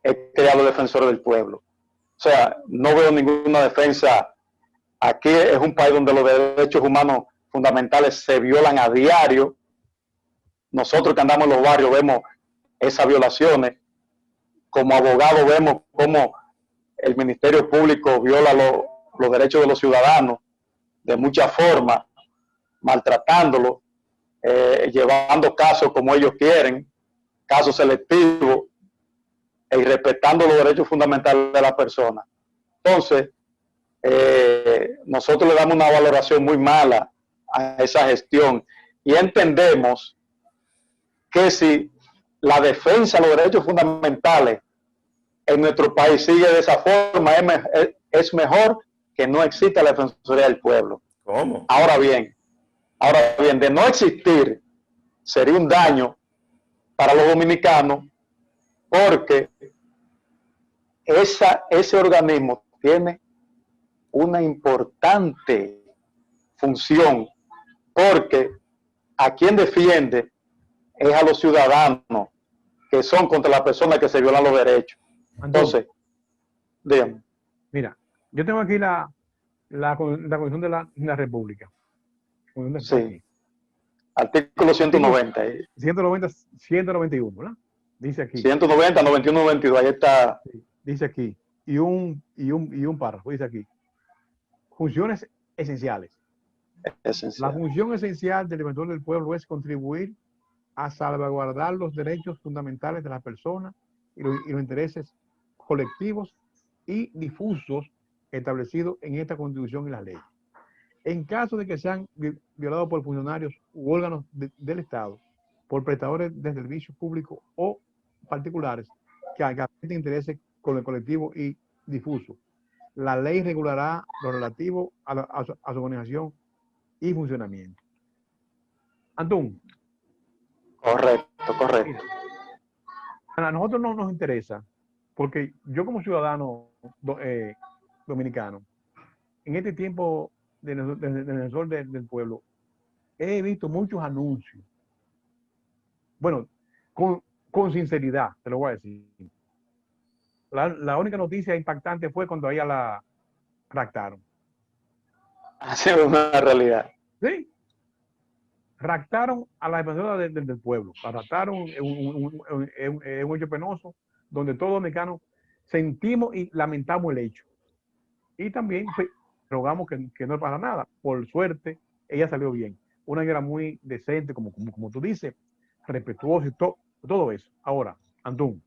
he creado el Defensor del Pueblo. O sea, no veo ninguna defensa. Aquí es un país donde los derechos humanos fundamentales se violan a diario. Nosotros que andamos en los barrios vemos esas violaciones. Como abogados vemos cómo el Ministerio Público viola los derechos de los ciudadanos de muchas formas, maltratándolos, llevando casos como ellos quieren, casos selectivos, y respetando los derechos fundamentales de la persona. Entonces, nosotros le damos una valoración muy mala a esa gestión y entendemos que si la defensa de los derechos fundamentales en nuestro país sigue de esa forma, es mejor que no exista la Defensoría del Pueblo. ¿Cómo? Ahora bien, de no existir, sería un daño para los dominicanos, porque ese organismo tiene una importante función, porque a quien defiende es a los ciudadanos que son contra las personas que se violan los derechos. Entonces, dígame. Mira, yo tengo aquí la Constitución de la República. Sí. Artículo 190. 191, ¿verdad? Dice aquí. 190, 91, 92, ahí está. Sí, dice aquí. Y un párrafo, dice aquí. Funciones esenciales. La función esencial del Defensor del Pueblo es contribuir a salvaguardar los derechos fundamentales de las personas y los intereses colectivos y difusos establecidos en esta Constitución y las leyes. En caso de que sean violados por funcionarios u órganos del Estado, por prestadores de servicios públicos o particulares que afecten intereses con el colectivo y difuso, la ley regulará lo relativo a su organización y funcionamiento. Antón. Correcto, correcto. A nosotros no nos interesa, porque yo como ciudadano dominicano, en este tiempo de defensor del pueblo, he visto muchos anuncios. Bueno, con sinceridad, te lo voy a decir. La única noticia impactante fue cuando a ella la raptaron. Así es una realidad. Sí. Raptaron a la defensora del pueblo. La raptaron en un hecho penoso donde todos los mexicanos sentimos y lamentamos el hecho. Y también rogamos que no pasa nada. Por suerte, ella salió bien. Una guerra muy decente, como tú dices, respetuosa y todo eso. Ahora, Antón,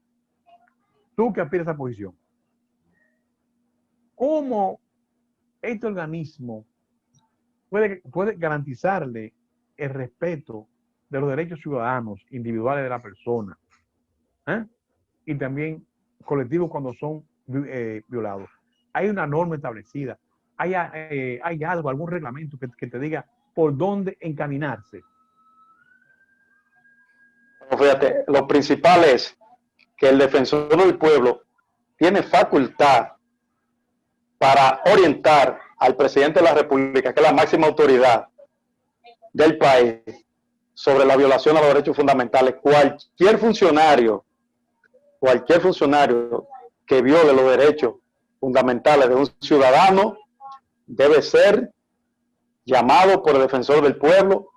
tú que aspiras a esa posición, ¿cómo este organismo puede garantizarle el respeto de los derechos ciudadanos individuales de la persona, y también colectivos cuando son violados? Hay una norma establecida, hay algo, algún reglamento que te diga por dónde encaminarse. Fíjate, lo principal es que el defensor del pueblo tiene facultad para orientar al presidente de la República, que es la máxima autoridad del país, sobre la violación a los derechos fundamentales. Cualquier funcionario que viole los derechos fundamentales de un ciudadano debe ser llamado por el defensor del pueblo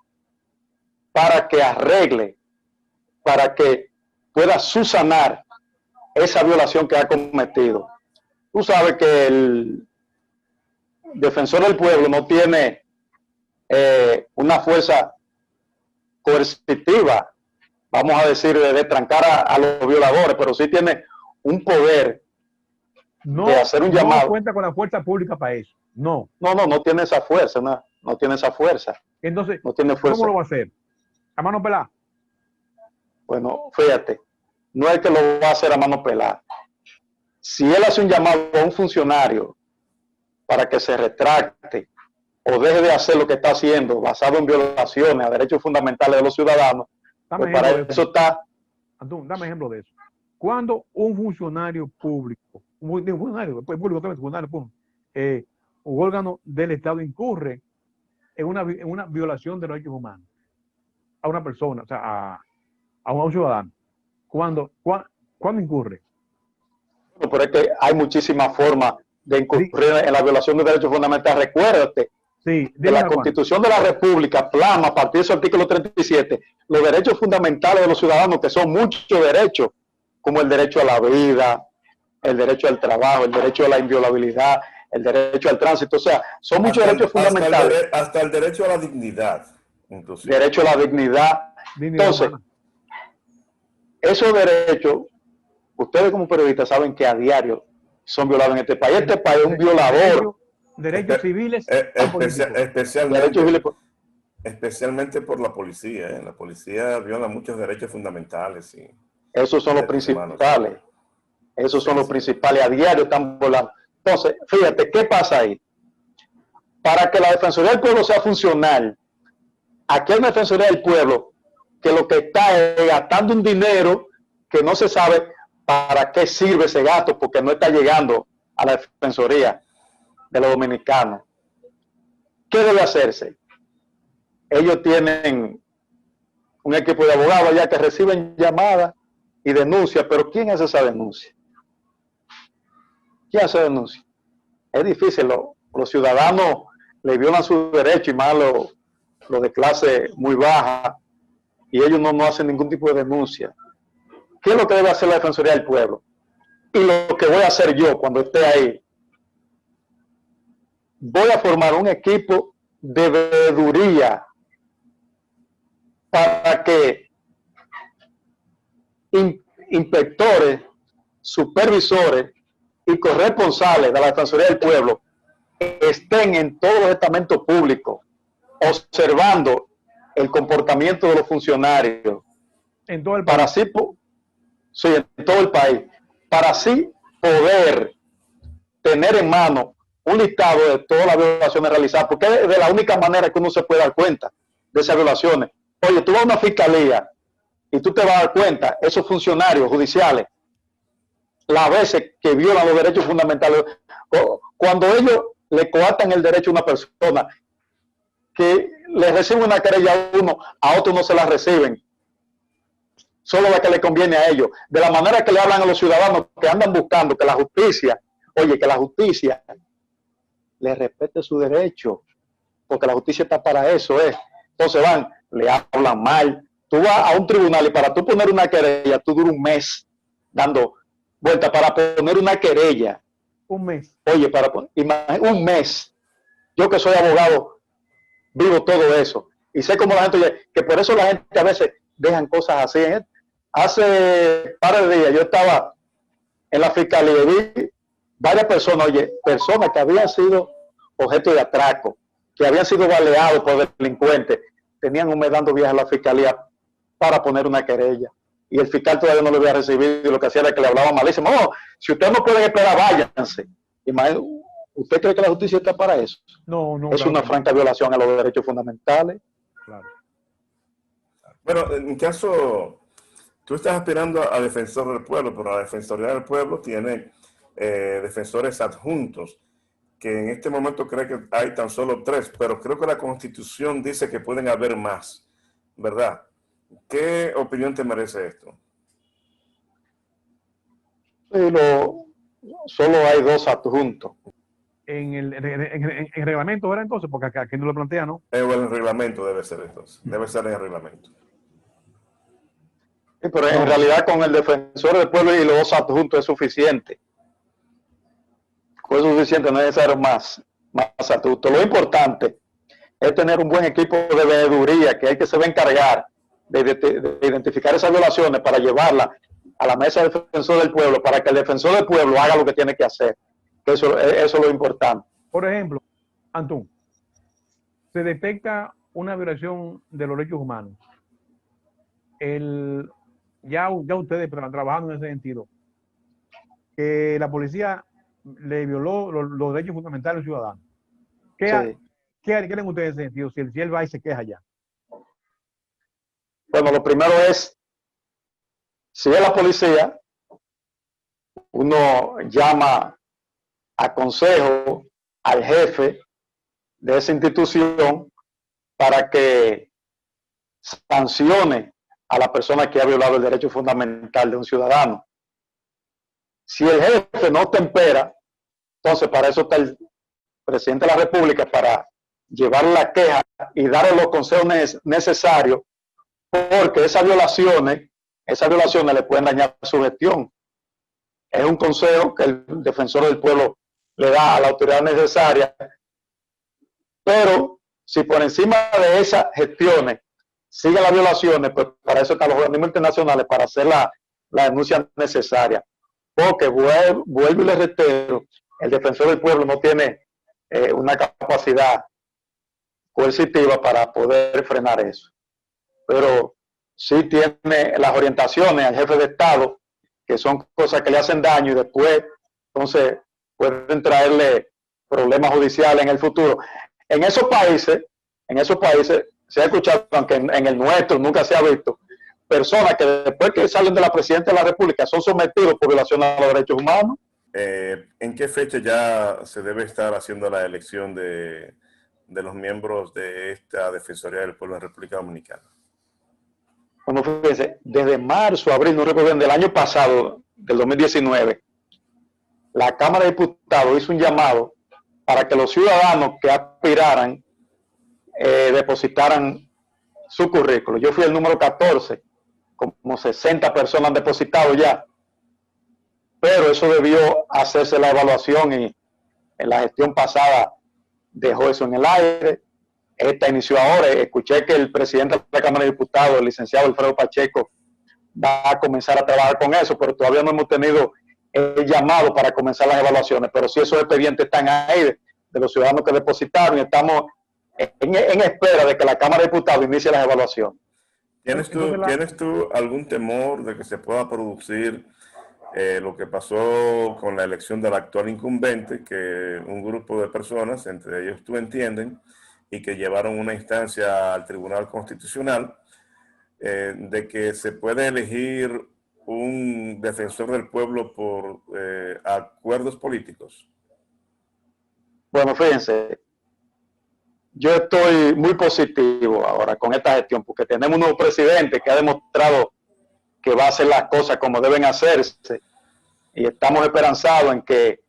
para que arregle, para que pueda subsanar esa violación que ha cometido. Tú sabes que el defensor del pueblo no tiene una fuerza coercitiva, vamos a decir, de trancar a los violadores, pero sí tiene un poder de hacer un llamado. No cuenta con la fuerza pública para eso. No tiene esa fuerza, no tiene esa fuerza. Entonces, no tiene fuerza. ¿Cómo lo va a hacer? ¿A mano pelada? Bueno, fíjate, no es que lo va a hacer a mano pelada. Si él hace un llamado a un funcionario para que se retracte o deje de hacer lo que está haciendo basado en violaciones a derechos fundamentales de los ciudadanos, pues para eso está. Antón, dame ejemplo de eso. Cuando un funcionario público, un órgano del Estado incurre en una violación de los derechos humanos a una persona, o sea, a un ciudadano, ¿cuándo incurre? Pero es que hay muchísimas formas de incurrir en la violación de derechos fundamentales. Recuérdate que la Constitución de la República plasma a partir de su artículo 37 los derechos fundamentales de los ciudadanos, que son muchos derechos, como el derecho a la vida, el derecho al trabajo, el derecho a la inviolabilidad, el derecho al tránsito. O sea, son muchos derechos fundamentales. Hasta el derecho a la dignidad, inclusive. Derecho a la dignidad. Entonces, esos derechos, ustedes como periodistas saben que a diario son violados en este país. Este país es un violador. Derechos civiles. Especialmente por la policía. La policía viola muchos derechos fundamentales. Y esos son los principales. Esos son los principales. A diario están violando. Entonces, fíjate, ¿qué pasa ahí? Para que la Defensoría del Pueblo sea funcional, aquí hay una Defensoría del Pueblo que lo que está es gastando un dinero que no se sabe para qué sirve ese gasto, porque no está llegando a la Defensoría de los dominicanos. ¿Qué debe hacerse? Ellos tienen un equipo de abogados allá que reciben llamadas y denuncias, pero ¿quién hace esa denuncia? ¿Quién hace denuncia? Es difícil, los ciudadanos le violan sus derechos, y más los de clase muy baja, y ellos no hacen ningún tipo de denuncia. ¿Qué es lo que debe hacer la Defensoría del Pueblo? Y lo que voy a hacer yo cuando esté ahí, voy a formar un equipo de veeduría para que inspectores, supervisores y corresponsables de la Defensoría del Pueblo estén en todos los estamentos públicos observando el comportamiento de los funcionarios En todo el para país. así, sí, en todo el país, para así poder tener en mano un listado de todas las violaciones realizadas, porque es de la única manera que uno se puede dar cuenta de esas violaciones. Oye, tú vas a una fiscalía y tú te vas a dar cuenta, esos funcionarios judiciales, las veces que violan los derechos fundamentales, cuando ellos le coartan el derecho a una persona, que le reciben una querella a uno, a otro no se la reciben, solo la que le conviene a ellos, de la manera que le hablan a los ciudadanos que andan buscando que la justicia, oye, que la justicia le respete su derecho, porque la justicia está para eso, entonces van, le hablan mal, tú vas a un tribunal y para tú poner una querella, tú duras un mes dando vuelta para poner una querella. Un mes. Oye, un mes. Yo que soy abogado, vivo todo eso. Y sé cómo la gente, oye, que por eso la gente a veces dejan cosas así. Hace par de días yo estaba en la fiscalía y vi varias personas, oye, personas que habían sido objeto de atraco, que habían sido baleados por delincuentes, tenían un mes dando viajes a la fiscalía para poner una querella. Y el fiscal todavía no lo había recibido y lo que hacía era que le hablaba malísimo. No, si ustedes no pueden esperar, váyanse. ¿Usted cree que la justicia está para eso? No, no. Es claro, una franca violación a los derechos fundamentales. Claro. Bueno, en caso, tú estás aspirando a defensor del pueblo, pero la Defensoría del Pueblo tiene defensores adjuntos, que en este momento cree que hay tan solo 3, pero creo que la Constitución dice que pueden haber más, ¿verdad? ¿Qué opinión te merece esto? Sí, solo hay 2 adjuntos. En el reglamento era entonces, porque aquí no lo plantea, ¿no? En el reglamento debe ser entonces, debe ser en el reglamento. Sí, pero en realidad con el defensor del pueblo y los 2 adjuntos es suficiente. Es suficiente, no es necesario más adjuntos. Lo importante es tener un buen equipo de veeduría, que hay que se va a encargar de identificar esas violaciones para llevarlas a la mesa del defensor del pueblo, para que el defensor del pueblo haga lo que tiene que hacer. Eso es lo importante. Por ejemplo, Antún, se detecta una violación de los derechos humanos. Ya ustedes trabajando en ese sentido, que la policía le violó los derechos fundamentales de los ciudadanos. ¿Qué harían ustedes en ese sentido si él va y se queja ya? Bueno, lo primero es, si es la policía, uno llama a consejo al jefe de esa institución para que sancione a la persona que ha violado el derecho fundamental de un ciudadano. Si el jefe no tempera, entonces para eso está el presidente de la República, para llevar la queja y darle los consejos necesarios, porque esas violaciones le pueden dañar su gestión. Es un consejo que el defensor del pueblo le da a la autoridad necesaria, pero si por encima de esas gestiones siguen las violaciones, pues para eso están los organismos internacionales, para hacer la denuncia necesaria. Porque vuelvo y le reitero, el defensor del pueblo no tiene una capacidad coercitiva para poder frenar eso. Pero sí tiene las orientaciones al jefe de Estado, que son cosas que le hacen daño y después, entonces, pueden traerle problemas judiciales en el futuro. En esos países se ha escuchado, aunque en el nuestro nunca se ha visto, personas que después que salen de la presidencia de la República son sometidos por violación a los derechos humanos. ¿En qué fecha ya se debe estar haciendo la elección de los miembros de esta Defensoría del Pueblo de la República Dominicana? Bueno, fíjense, desde marzo, abril, no recuerdo bien, del año pasado, del 2019, la Cámara de Diputados hizo un llamado para que los ciudadanos que aspiraran depositaran su currículo. Yo fui el número 14, como 60 personas han depositado ya, pero eso debió hacerse la evaluación y en la gestión pasada dejó eso en el aire. Esta inició ahora. Escuché que el presidente de la Cámara de Diputados, el licenciado Alfredo Pacheco, va a comenzar a trabajar con eso, pero todavía no hemos tenido el llamado para comenzar las evaluaciones, pero sí esos expedientes están ahí de los ciudadanos que depositaron, y estamos en espera de que la Cámara de Diputados inicie las evaluaciones. ¿Tienes tú algún temor de que se pueda producir lo que pasó con la elección del actual incumbente, que un grupo de personas, entre ellos tú, entienden, y que llevaron una instancia al Tribunal Constitucional, de que se puede elegir un defensor del pueblo por acuerdos políticos? Bueno, fíjense, yo estoy muy positivo ahora con esta gestión, porque tenemos un nuevo presidente que ha demostrado que va a hacer las cosas como deben hacerse, y estamos esperanzados en que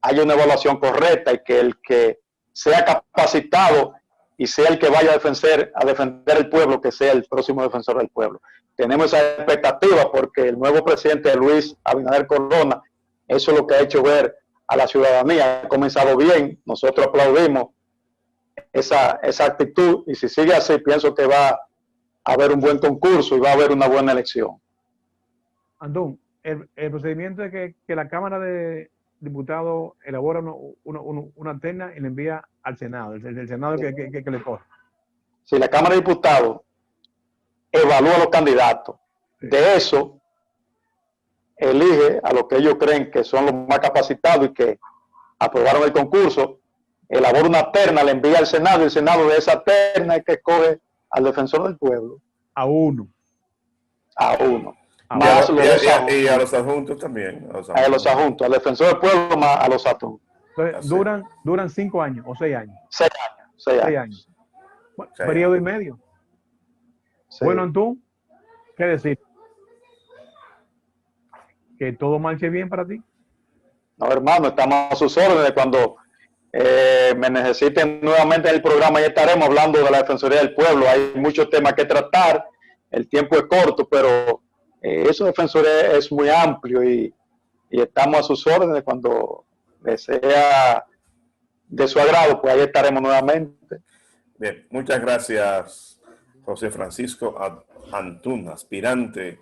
haya una evaluación correcta y que el que sea capacitado y sea el que vaya a defender el pueblo, que sea el próximo defensor del pueblo. Tenemos esa expectativa porque el nuevo presidente Luis Abinader Corona, eso es lo que ha hecho ver a la ciudadanía. Ha comenzado bien, nosotros aplaudimos esa actitud, y si sigue así, pienso que va a haber un buen concurso y va a haber una buena elección. Antón, el procedimiento es que la Cámara de Diputados elabora una terna y la envía al Senado, el Senado que le corre. Si la Cámara de Diputados evalúa a los candidatos, de eso elige a los que ellos creen que son los más capacitados y que aprobaron el concurso, elabora una terna, le envía al Senado, y el Senado de esa terna es que escoge al defensor del pueblo. A uno. Y a los adjuntos también. A los adjuntos, al defensor del pueblo más a los adjuntos. Entonces, duran 5 años o 6 años. 6 años. Bueno, periodo y medio. Sí. Bueno, Antón, ¿qué decir? ¿Que todo marche bien para ti? No, hermano, estamos a sus órdenes. Cuando me necesiten nuevamente en el programa, ya estaremos hablando de la Defensoría del Pueblo. Hay muchos temas que tratar, el tiempo es corto, pero eso de Defensoría es muy amplio, y estamos a sus órdenes. Cuando sea de su agrado, pues ahí estaremos nuevamente. Bien, muchas gracias, José Francisco Antún, aspirante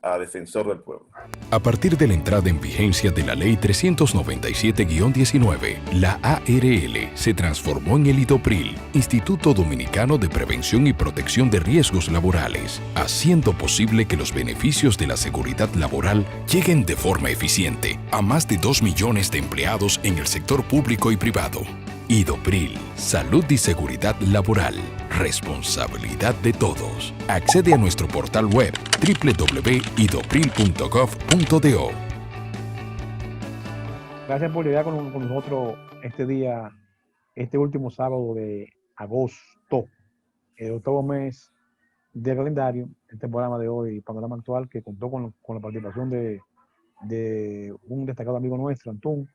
a Defensor del Pueblo. A partir de la entrada en vigencia de la Ley 397-19, la ARL se transformó en el IDOPRIL, Instituto Dominicano de Prevención y Protección de Riesgos Laborales, haciendo posible que los beneficios de la seguridad laboral lleguen de forma eficiente a más de 2 millones de empleados en el sector público y privado. IDOPRIL, salud y seguridad laboral, responsabilidad de todos. Accede a nuestro portal web www.idopril.gov.do. Gracias por llegar con nosotros este último sábado de agosto, el octavo mes del calendario. Este programa de hoy, Panorama Actual, que contó con la participación de un destacado amigo nuestro, Antún,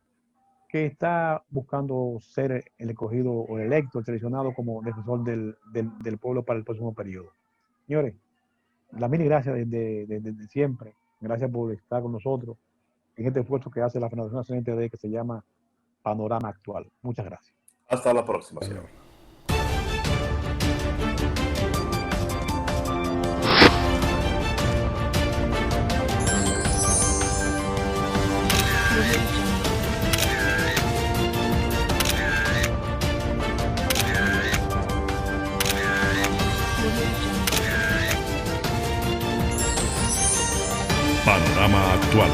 que está buscando ser el escogido o el electo, el seleccionado como defensor del pueblo para el próximo periodo. Señores, las mil gracias desde siempre. Gracias por estar con nosotros en este esfuerzo que hace la Federación Nacional de que se llama Panorama Actual. Muchas gracias. Hasta la próxima, señor. Panorama Actual.